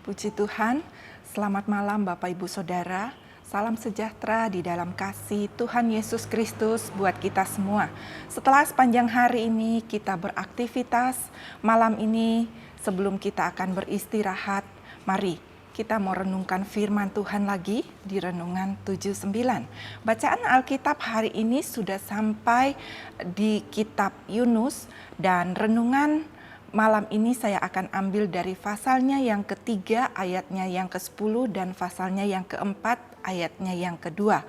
Puji Tuhan, selamat malam Bapak Ibu Saudara. Salam sejahtera di dalam kasih Tuhan Yesus Kristus buat kita semua. Setelah sepanjang hari ini kita beraktivitas, malam ini sebelum kita akan beristirahat, mari kita mau renungkan firman Tuhan lagi di Renungan 79. Bacaan Alkitab hari ini sudah sampai di kitab Yunus dan renungan malam ini saya akan ambil dari pasalnya yang ketiga, ayatnya yang ke-10 dan pasalnya yang keempat, ayatnya yang kedua.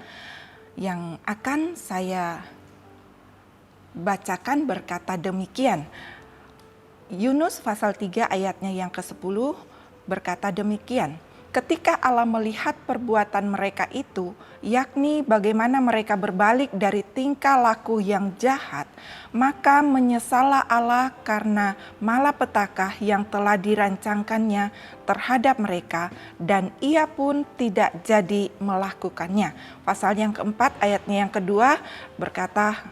Yang akan saya bacakan berkata demikian. Yunus pasal 3 ayatnya yang ke-10 berkata demikian. Ketika Allah melihat perbuatan mereka itu, yakni bagaimana mereka berbalik dari tingkah laku yang jahat, maka menyesallah Allah karena malapetaka yang telah dirancangkannya terhadap mereka, dan ia pun tidak jadi melakukannya. Pasal yang keempat ayatnya yang kedua berkata,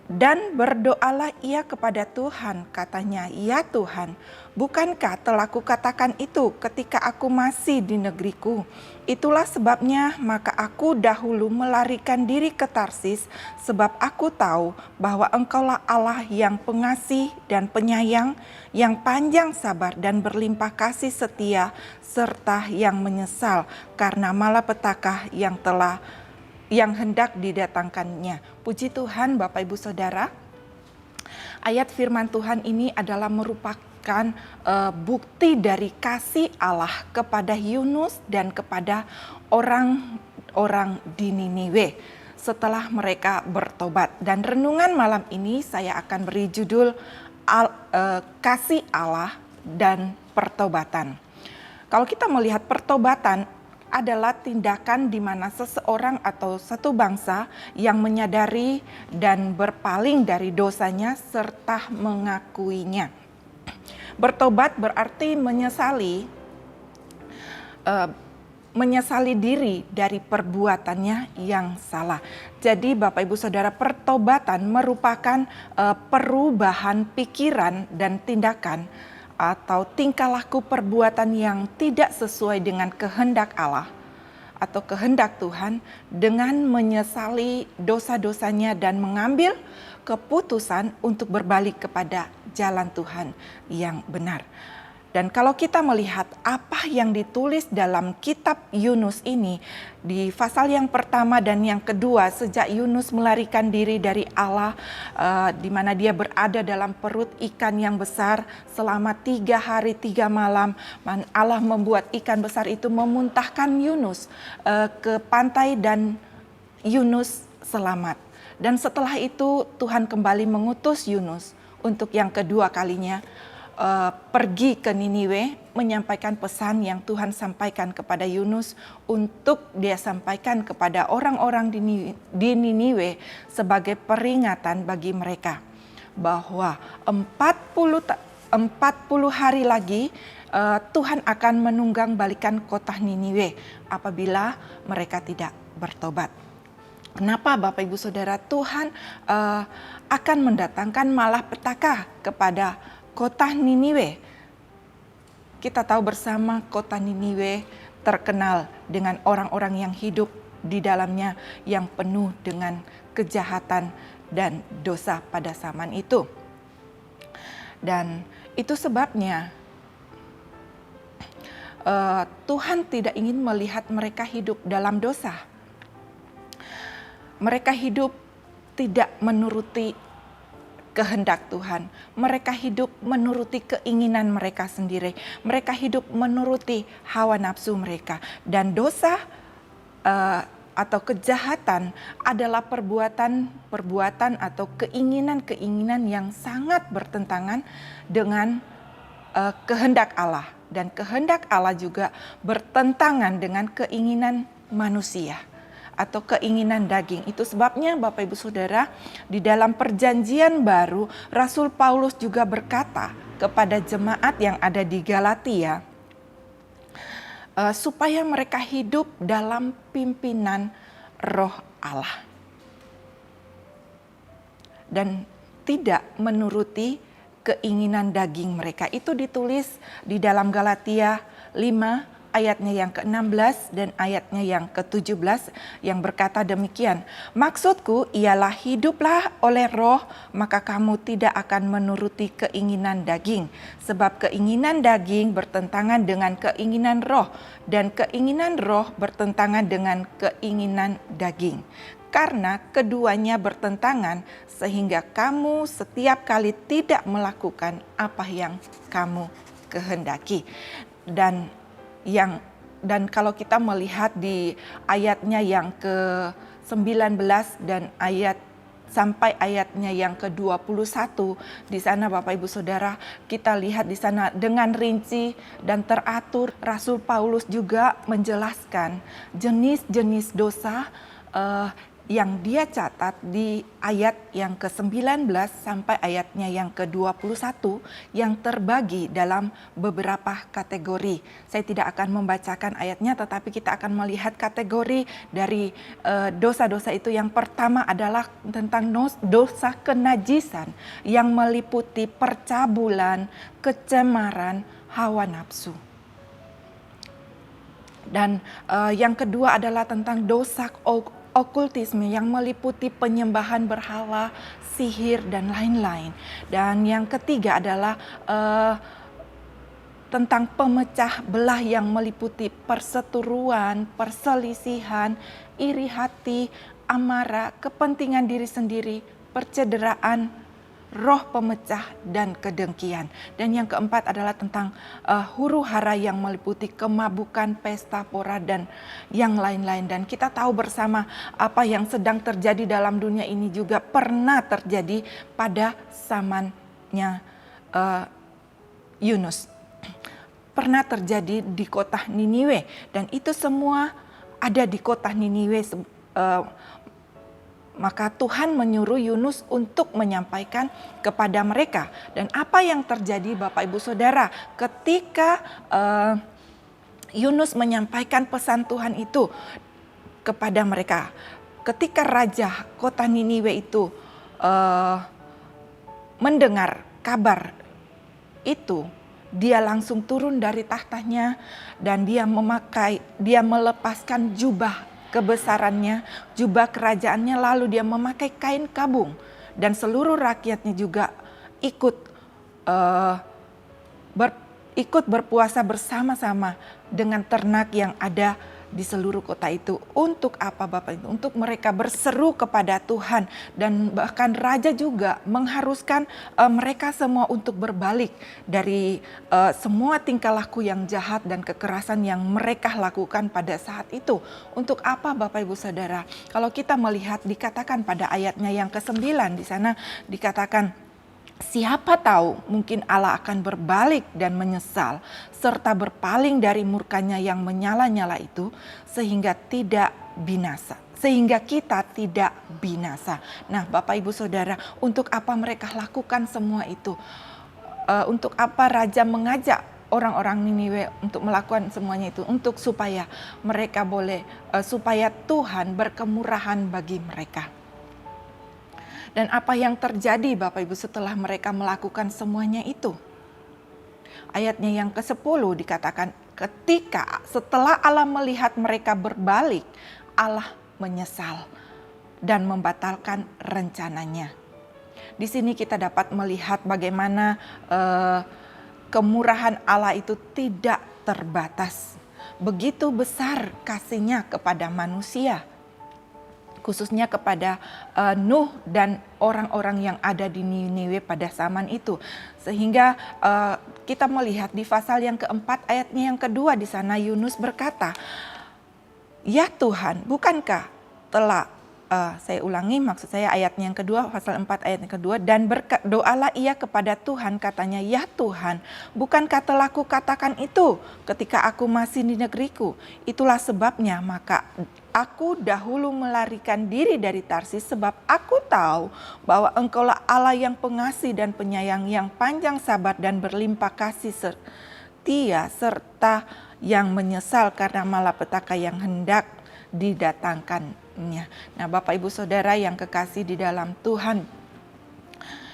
dan berdoalah ia kepada Tuhan, katanya, ya Tuhan, bukankah telah kukatakan itu ketika aku masih di negeriku? Itulah sebabnya maka aku dahulu melarikan diri ke Tarsis, sebab aku tahu bahwa Engkaulah Allah yang pengasih dan penyayang, yang panjang sabar dan berlimpah kasih setia, serta yang menyesal karena malapetaka yang hendak didatangkannya. Puji Tuhan Bapak Ibu Saudara, ayat firman Tuhan ini adalah merupakan bukti dari kasih Allah kepada Yunus dan kepada orang-orang di Niniwe setelah mereka bertobat. Dan renungan malam ini saya akan beri judul kasih Allah dan pertobatan. Kalau kita melihat pertobatan adalah tindakan di mana seseorang atau satu bangsa yang menyadari dan berpaling dari dosanya serta mengakuinya. Bertobat berarti menyesali diri dari perbuatannya yang salah. Jadi Bapak Ibu Saudara, pertobatan merupakan perubahan pikiran dan tindakan atau tingkah laku perbuatan yang tidak sesuai dengan kehendak Allah atau kehendak Tuhan, dengan menyesali dosa-dosanya dan mengambil keputusan untuk berbalik kepada jalan Tuhan yang benar. Dan kalau kita melihat apa yang ditulis dalam kitab Yunus ini, di pasal yang pertama dan yang kedua, sejak Yunus melarikan diri dari Allah, di mana dia berada dalam perut ikan yang besar selama 3 hari 3 malam, Allah membuat ikan besar itu memuntahkan Yunus ke pantai dan Yunus selamat. Dan setelah itu Tuhan kembali mengutus Yunus untuk yang kedua kalinya, pergi ke Niniwe menyampaikan pesan yang Tuhan sampaikan kepada Yunus untuk dia sampaikan kepada orang-orang di Niniwe sebagai peringatan bagi mereka bahwa 40 hari lagi Tuhan akan menunggang balikan kota Niniwe apabila mereka tidak bertobat. Kenapa Bapak Ibu Saudara? Tuhan akan mendatangkan malapetaka kepada kota Niniwe. Kita tahu bersama kota Niniwe terkenal dengan orang-orang yang hidup di dalamnya yang penuh dengan kejahatan dan dosa pada zaman itu. Dan itu sebabnya Tuhan tidak ingin melihat mereka hidup dalam dosa. Mereka hidup tidak menuruti kehendak Tuhan. Mereka hidup menuruti keinginan mereka sendiri. Mereka hidup menuruti hawa nafsu mereka. Dan dosa atau kejahatan adalah perbuatan atau keinginan-keinginan yang sangat bertentangan dengan kehendak Allah. Dan kehendak Allah juga bertentangan dengan keinginan manusia atau keinginan daging. Itu sebabnya Bapak Ibu Saudara, di dalam perjanjian baru Rasul Paulus juga berkata kepada jemaat yang ada di Galatia supaya mereka hidup dalam pimpinan Roh Allah dan tidak menuruti keinginan daging mereka. Itu ditulis di dalam Galatia 5 ayatnya yang ke-16 dan ayatnya yang ke-17 yang berkata demikian. Maksudku ialah hiduplah oleh roh, maka kamu tidak akan menuruti keinginan daging. Sebab keinginan daging bertentangan dengan keinginan roh, dan keinginan roh bertentangan dengan keinginan daging. Karena keduanya bertentangan, sehingga kamu setiap kali tidak melakukan apa yang kamu kehendaki. Dan kalau kita melihat di ayatnya yang ke-19 dan sampai ayatnya yang ke-21, di sana Bapak Ibu Saudara, kita lihat di sana dengan rinci dan teratur. Rasul Paulus juga menjelaskan jenis-jenis dosa yang dia catat di ayat yang ke-19 sampai ayatnya yang ke-21 yang terbagi dalam beberapa kategori. Saya tidak akan membacakan ayatnya, tetapi kita akan melihat kategori dari dosa-dosa itu. Yang pertama adalah tentang dosa kenajisan yang meliputi percabulan, kecemaran, hawa nafsu. Dan yang kedua adalah tentang dosa okultisme yang meliputi penyembahan berhala, sihir, dan lain-lain. Dan yang ketiga adalah tentang pemecah belah yang meliputi perseteruan, perselisihan, iri hati, amarah, kepentingan diri sendiri, percederaan, roh pemecah, dan kedengkian. Dan yang keempat adalah tentang huru hara yang meliputi kemabukan, pesta pora, dan yang lain-lain. Dan kita tahu bersama apa yang sedang terjadi dalam dunia ini juga pernah terjadi pada zamannya Yunus. Pernah terjadi di kota Niniwe, dan itu semua ada di kota Niniwe. Maka Tuhan menyuruh Yunus untuk menyampaikan kepada mereka. Dan apa yang terjadi Bapak Ibu Saudara ketika Yunus menyampaikan pesan Tuhan itu kepada mereka. Ketika raja kota Niniwe itu mendengar kabar itu, dia langsung turun dari tahtanya dan dia melepaskan jubah kebesarannya, jubah kerajaannya, lalu dia memakai kain kabung, dan seluruh rakyatnya juga ikut berpuasa bersama-sama dengan ternak yang ada di seluruh kota itu. Untuk apa Bapak Ibu? Untuk mereka berseru kepada Tuhan, dan bahkan raja juga mengharuskan mereka semua untuk berbalik dari semua tingkah laku yang jahat dan kekerasan yang mereka lakukan pada saat itu. Untuk apa Bapak Ibu Saudara? Kalau kita melihat dikatakan pada ayatnya yang ke-9 di sana dikatakan, siapa tahu mungkin Allah akan berbalik dan menyesal serta berpaling dari murkanya yang menyala-nyala itu sehingga kita tidak binasa. Nah Bapak Ibu Saudara, untuk apa mereka lakukan semua itu? Untuk apa raja mengajak orang-orang Niniwe untuk melakukan semuanya itu? Untuk supaya mereka supaya Tuhan berkemurahan bagi mereka. Dan apa yang terjadi Bapak Ibu setelah mereka melakukan semuanya itu? Ayatnya yang ke-10 dikatakan, setelah Allah melihat mereka berbalik, Allah menyesal dan membatalkan rencananya. Di sini kita dapat melihat bagaimana kemurahan Allah itu tidak terbatas. Begitu besar kasih-Nya kepada manusia, khususnya kepada Nuh dan orang-orang yang ada di Niniwe pada zaman itu. Sehingga kita melihat di pasal yang keempat ayatnya yang kedua di sana Yunus berkata, ya Tuhan, bukankah telah, saya ulangi maksud saya ayatnya yang kedua, pasal 4 ayat yang kedua, dan berdoalah ia kepada Tuhan, katanya, ya Tuhan, bukankah telah kukatakan itu ketika aku masih di negeriku? Itulah sebabnya maka aku dahulu melarikan diri dari Tarsis, sebab aku tahu bahwa Engkaulah Allah yang pengasih dan penyayang, yang panjang sabar dan berlimpah kasih setia, serta yang menyesal karena malapetaka yang hendak didatangkannya. Nah Bapak Ibu Saudara yang kekasih di dalam Tuhan,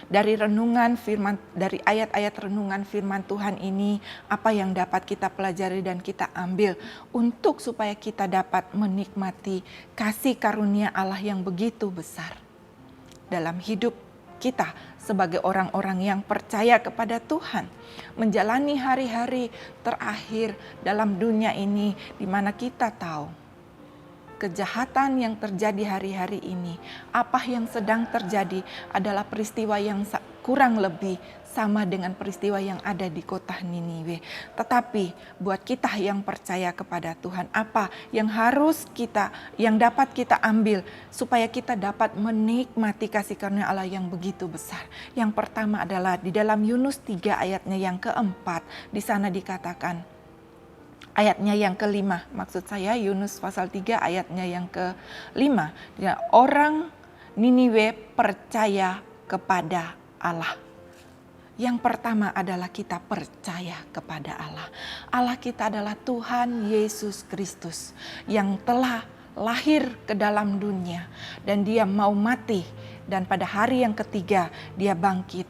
dari renungan firman, dari ayat-ayat renungan firman Tuhan ini, apa yang dapat kita pelajari dan kita ambil untuk supaya kita dapat menikmati kasih karunia Allah yang begitu besar dalam hidup kita sebagai orang-orang yang percaya kepada Tuhan, menjalani hari-hari terakhir dalam dunia ini, di mana kita tahu kejahatan yang terjadi hari-hari ini, apa yang sedang terjadi adalah peristiwa yang kurang lebih sama dengan peristiwa yang ada di kota Niniwe. Tetapi buat kita yang percaya kepada Tuhan, apa yang yang dapat kita ambil supaya kita dapat menikmati kasih karunia Allah yang begitu besar. Yang pertama adalah di dalam Yunus 3 ayatnya yang keempat, di sana dikatakan, ayatnya yang kelima, maksud saya Yunus pasal 3 ayatnya yang kelima, orang Niniwe percaya kepada Allah. Yang pertama adalah kita percaya kepada Allah. Allah kita adalah Tuhan Yesus Kristus yang telah lahir ke dalam dunia dan dia mau mati, dan pada hari yang ketiga dia bangkit.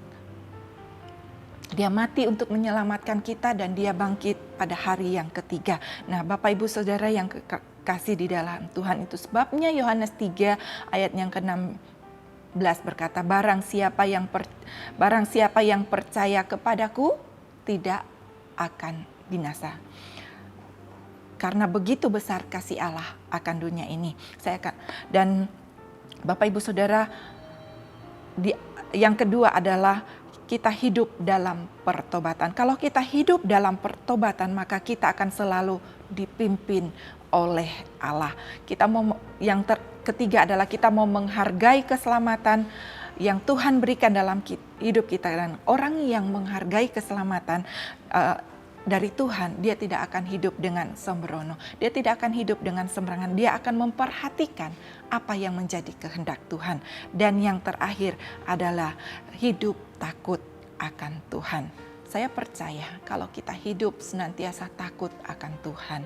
Dia mati untuk menyelamatkan kita dan dia bangkit pada hari yang ketiga. Nah, Bapak Ibu Saudara yang kasih di dalam Tuhan, itu sebabnya Yohanes 3 ayat yang ke-16 berkata, barang siapa yang percaya kepadaku tidak akan binasa. Karena begitu besar kasih Allah akan dunia ini. Dan Bapak Ibu Saudara, yang kedua adalah kita hidup dalam pertobatan. Kalau kita hidup dalam pertobatan, maka kita akan selalu dipimpin oleh Allah. Ketiga adalah kita mau menghargai keselamatan yang Tuhan berikan dalam hidup kita. Dan orang yang menghargai keselamatan dari Tuhan, dia tidak akan hidup dengan sembrono. Dia tidak akan hidup dengan sembarangan. Dia akan memperhatikan apa yang menjadi kehendak Tuhan. Dan yang terakhir adalah hidup takut akan Tuhan. Saya percaya kalau kita hidup senantiasa takut akan Tuhan,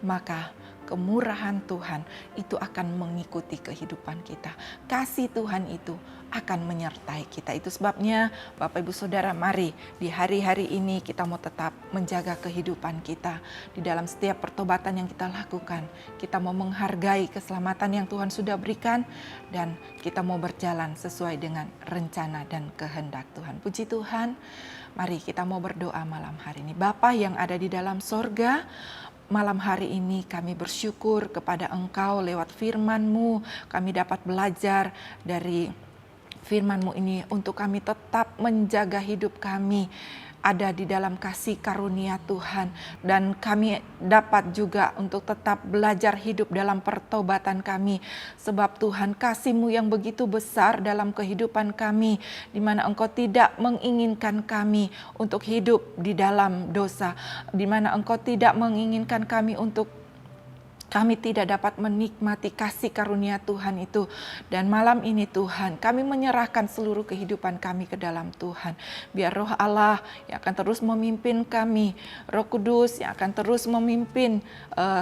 maka kemurahan Tuhan itu akan mengikuti kehidupan kita. Kasih Tuhan itu akan menyertai kita. Itu sebabnya Bapak Ibu Saudara, mari di hari-hari ini kita mau tetap menjaga kehidupan kita. Di dalam setiap pertobatan yang kita lakukan, kita mau menghargai keselamatan yang Tuhan sudah berikan, dan kita mau berjalan sesuai dengan rencana dan kehendak Tuhan. Puji Tuhan, mari kita mau berdoa malam hari ini. Bapa yang ada di dalam sorga, malam hari ini kami bersyukur kepada Engkau lewat firman-Mu. Kami dapat belajar dari firman-Mu ini untuk kami tetap menjaga hidup kami ada di dalam kasih karunia Tuhan. Dan kami dapat juga untuk tetap belajar hidup dalam pertobatan kami. Sebab Tuhan, kasih-Mu yang begitu besar dalam kehidupan kami, di mana Engkau tidak menginginkan kami untuk hidup di dalam dosa, di mana Engkau tidak menginginkan kami tidak dapat menikmati kasih karunia Tuhan itu. Dan malam ini Tuhan, kami menyerahkan seluruh kehidupan kami ke dalam Tuhan. Biar Roh Allah yang akan terus memimpin kami, Roh Kudus yang akan terus memimpin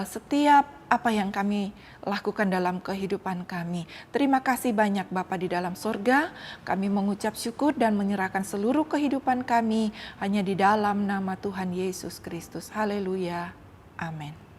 setiap apa yang kami lakukan dalam kehidupan kami. Terima kasih banyak Bapa di dalam sorga. Kami mengucap syukur dan menyerahkan seluruh kehidupan kami hanya di dalam nama Tuhan Yesus Kristus. Haleluya. Amin.